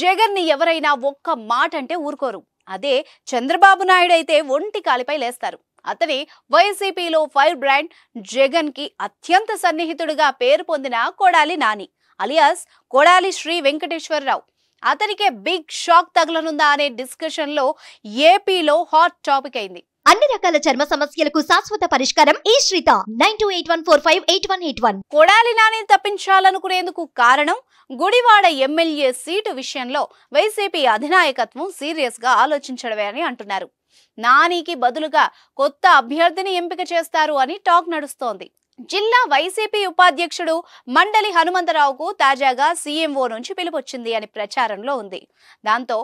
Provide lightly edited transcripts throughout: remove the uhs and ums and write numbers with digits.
జగన్ ని ఎవరైనా ఒక్క మాట అంటే ఊరుకోరు. అదే చంద్రబాబు నాయుడు అయితే ఒంటి కాలిపై లేస్తారు. అతని వైసీపీలో ఫైర్ బ్రాండ్ జగన్ కి అత్యంత సన్నిహితుడిగా పేరు పొందిన కొడాలి నాని అలియాస్ కొడాలి శ్రీ వెంకటేశ్వరరావు. అతనికే బిగ్ షాక్ తగలనుందా అనే డిస్కషన్ లో ఏపీలో హాట్ టాపిక్ అయింది. అన్ని రకాల చర్మ సమస్యలకు శాశ్వత పరిష్కారం ఈ శ్రీత 9281458181. కొడాలి నాని తప్పించాలనుకునేందుకు కారణం గుడివాడ ఎమ్మెల్యే సీటు విషయంలో వైసీపీ అధినాయకత్వం సీరియస్ గా ఆలోచించడమే అని అంటున్నారు. నానికి బదులుగా కొత్త అభ్యర్థిని ఎంపిక చేస్తారు అని టాక్ నడుస్తోంది. జిల్లా వైసీపీ ఉపాధ్యక్షుడు మండలి హనుమంతరావుకు తాజాగా సీఎంఓ నుంచి పిలుపొచ్చింది అని ప్రచారంలో ఉంది. దాంతో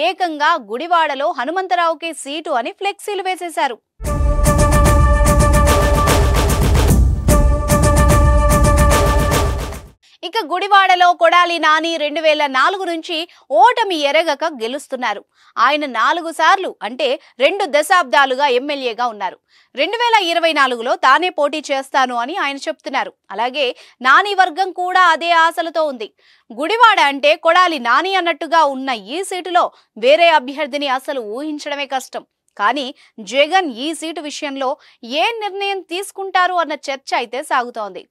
ఏకంగా గుడివాడలో హనుమంతరావుకి సీటు అని ఫ్లెక్సీలు వేసేశారు. ఇక గుడివాడలో కొడాలి నాని 2004 నుంచి ఓటమి ఎరగక గెలుస్తున్నారు. ఆయన 4 సార్లు అంటే 2 దశాబ్దాలుగా ఎమ్మెల్యేగా ఉన్నారు. 2024లో తానే పోటీ చేస్తాను అని ఆయన చెప్తున్నారు. అలాగే నాని వర్గం కూడా అదే ఆశలతో ఉంది. గుడివాడ అంటే కొడాలి నాని అన్నట్టుగా ఉన్న ఈ సీటులో వేరే అభ్యర్థిని అసలు ఊహించడమే కష్టం. కానీ జగన్ ఈ సీటు విషయంలో ఏ నిర్ణయం తీసుకుంటారు అన్న చర్చ అయితే సాగుతోంది.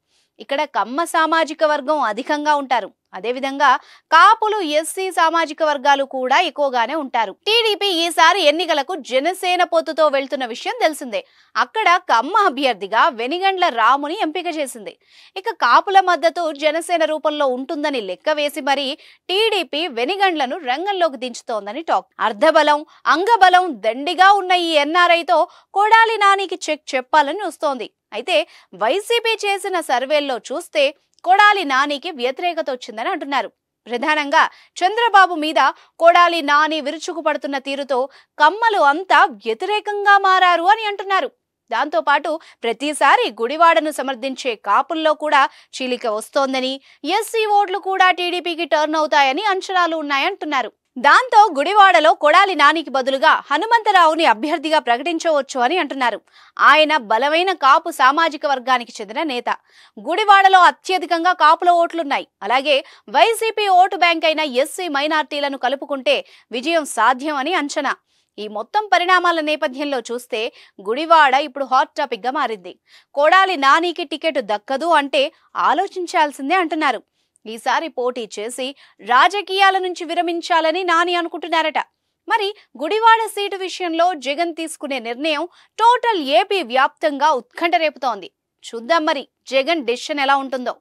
ఇక్కడ కమ్మ సామాజిక వర్గం అధికంగా ఉంటారు. అదేవిధంగా కాపులు, ఎస్సీ సామాజిక వర్గాలు కూడా ఎక్కువగానే ఉంటారు. టీడీపీ ఈసారి ఎన్నికలకు జనసేన పొత్తుతో వెళ్తున్న విషయం తెలిసిందే. అక్కడ కమ్మ అభ్యర్థిగా వెనిగండ్ల రాముని ఎంపిక చేసింది. ఇక కాపుల మద్దతు జనసేన రూపంలో ఉంటుందని లెక్క వేసి మరీ టీడీపీ వెనిగండ్లను రంగంలోకి దించుతోందని టాక్. అర్ధబలం, అంగబలం దండిగా ఉన్న ఈ ఎన్ఆర్ఐతో కొడాలి నానికి చెక్ చెప్పాలని వస్తోంది. అయితే వైసీపీ చేసిన సర్వేల్లో చూస్తే కొడాలి నానికి వ్యతిరేకత వచ్చిందని అంటున్నారు. ప్రధానంగా చంద్రబాబు మీద కొడాలి నాని విరుచుకుపడుతున్న తీరుతో కమ్మలు అంతా వ్యతిరేకంగా మారారు అని అంటున్నారు. దాంతో పాటు ప్రతిసారి గుడివాడను సమర్థించే కాపుల్లో కూడా చీలిక వస్తోందని, ఎస్సీ ఓట్లు కూడా టీడీపీకి టర్న్ అవుతాయని అంచనాలు ఉన్నాయంటున్నారు. దాంతో గుడివాడలో కొడాలి నానికి బదులుగా హనుమంతరావుని అభ్యర్థిగా ప్రకటించవచ్చు అని అంటున్నారు. ఆయన బలమైన కాపు సామాజిక వర్గానికి చెందిన నేత. గుడివాడలో అత్యధికంగా కాపుల ఓట్లున్నాయి. అలాగే వైసీపీ ఓటు బ్యాంక్ అయిన ఎస్సీ మైనార్టీలను కలుపుకుంటే విజయం సాధ్యం అని అంచనా. ఈ మొత్తం పరిణామాల నేపథ్యంలో చూస్తే గుడివాడ ఇప్పుడు హాట్ టాపిక్ గా మారింది. కొడాలి నానికి టికెట్ దక్కదు అంటే ఆలోచించాల్సిందే అంటున్నారు. ఈసారి పోటీ చేసి రాజకీయాల నుంచి విరమించాలని నాని అనుకుంటున్నారట. మరి గుడివాడ సీటు విషయంలో జగన్ తీసుకునే నిర్ణయం టోటల్ ఏపీ వ్యాప్తంగా ఉత్కంఠ రేపుతోంది. చూద్దాం మరి జగన్ డెసిషన్ ఎలా ఉంటుందో.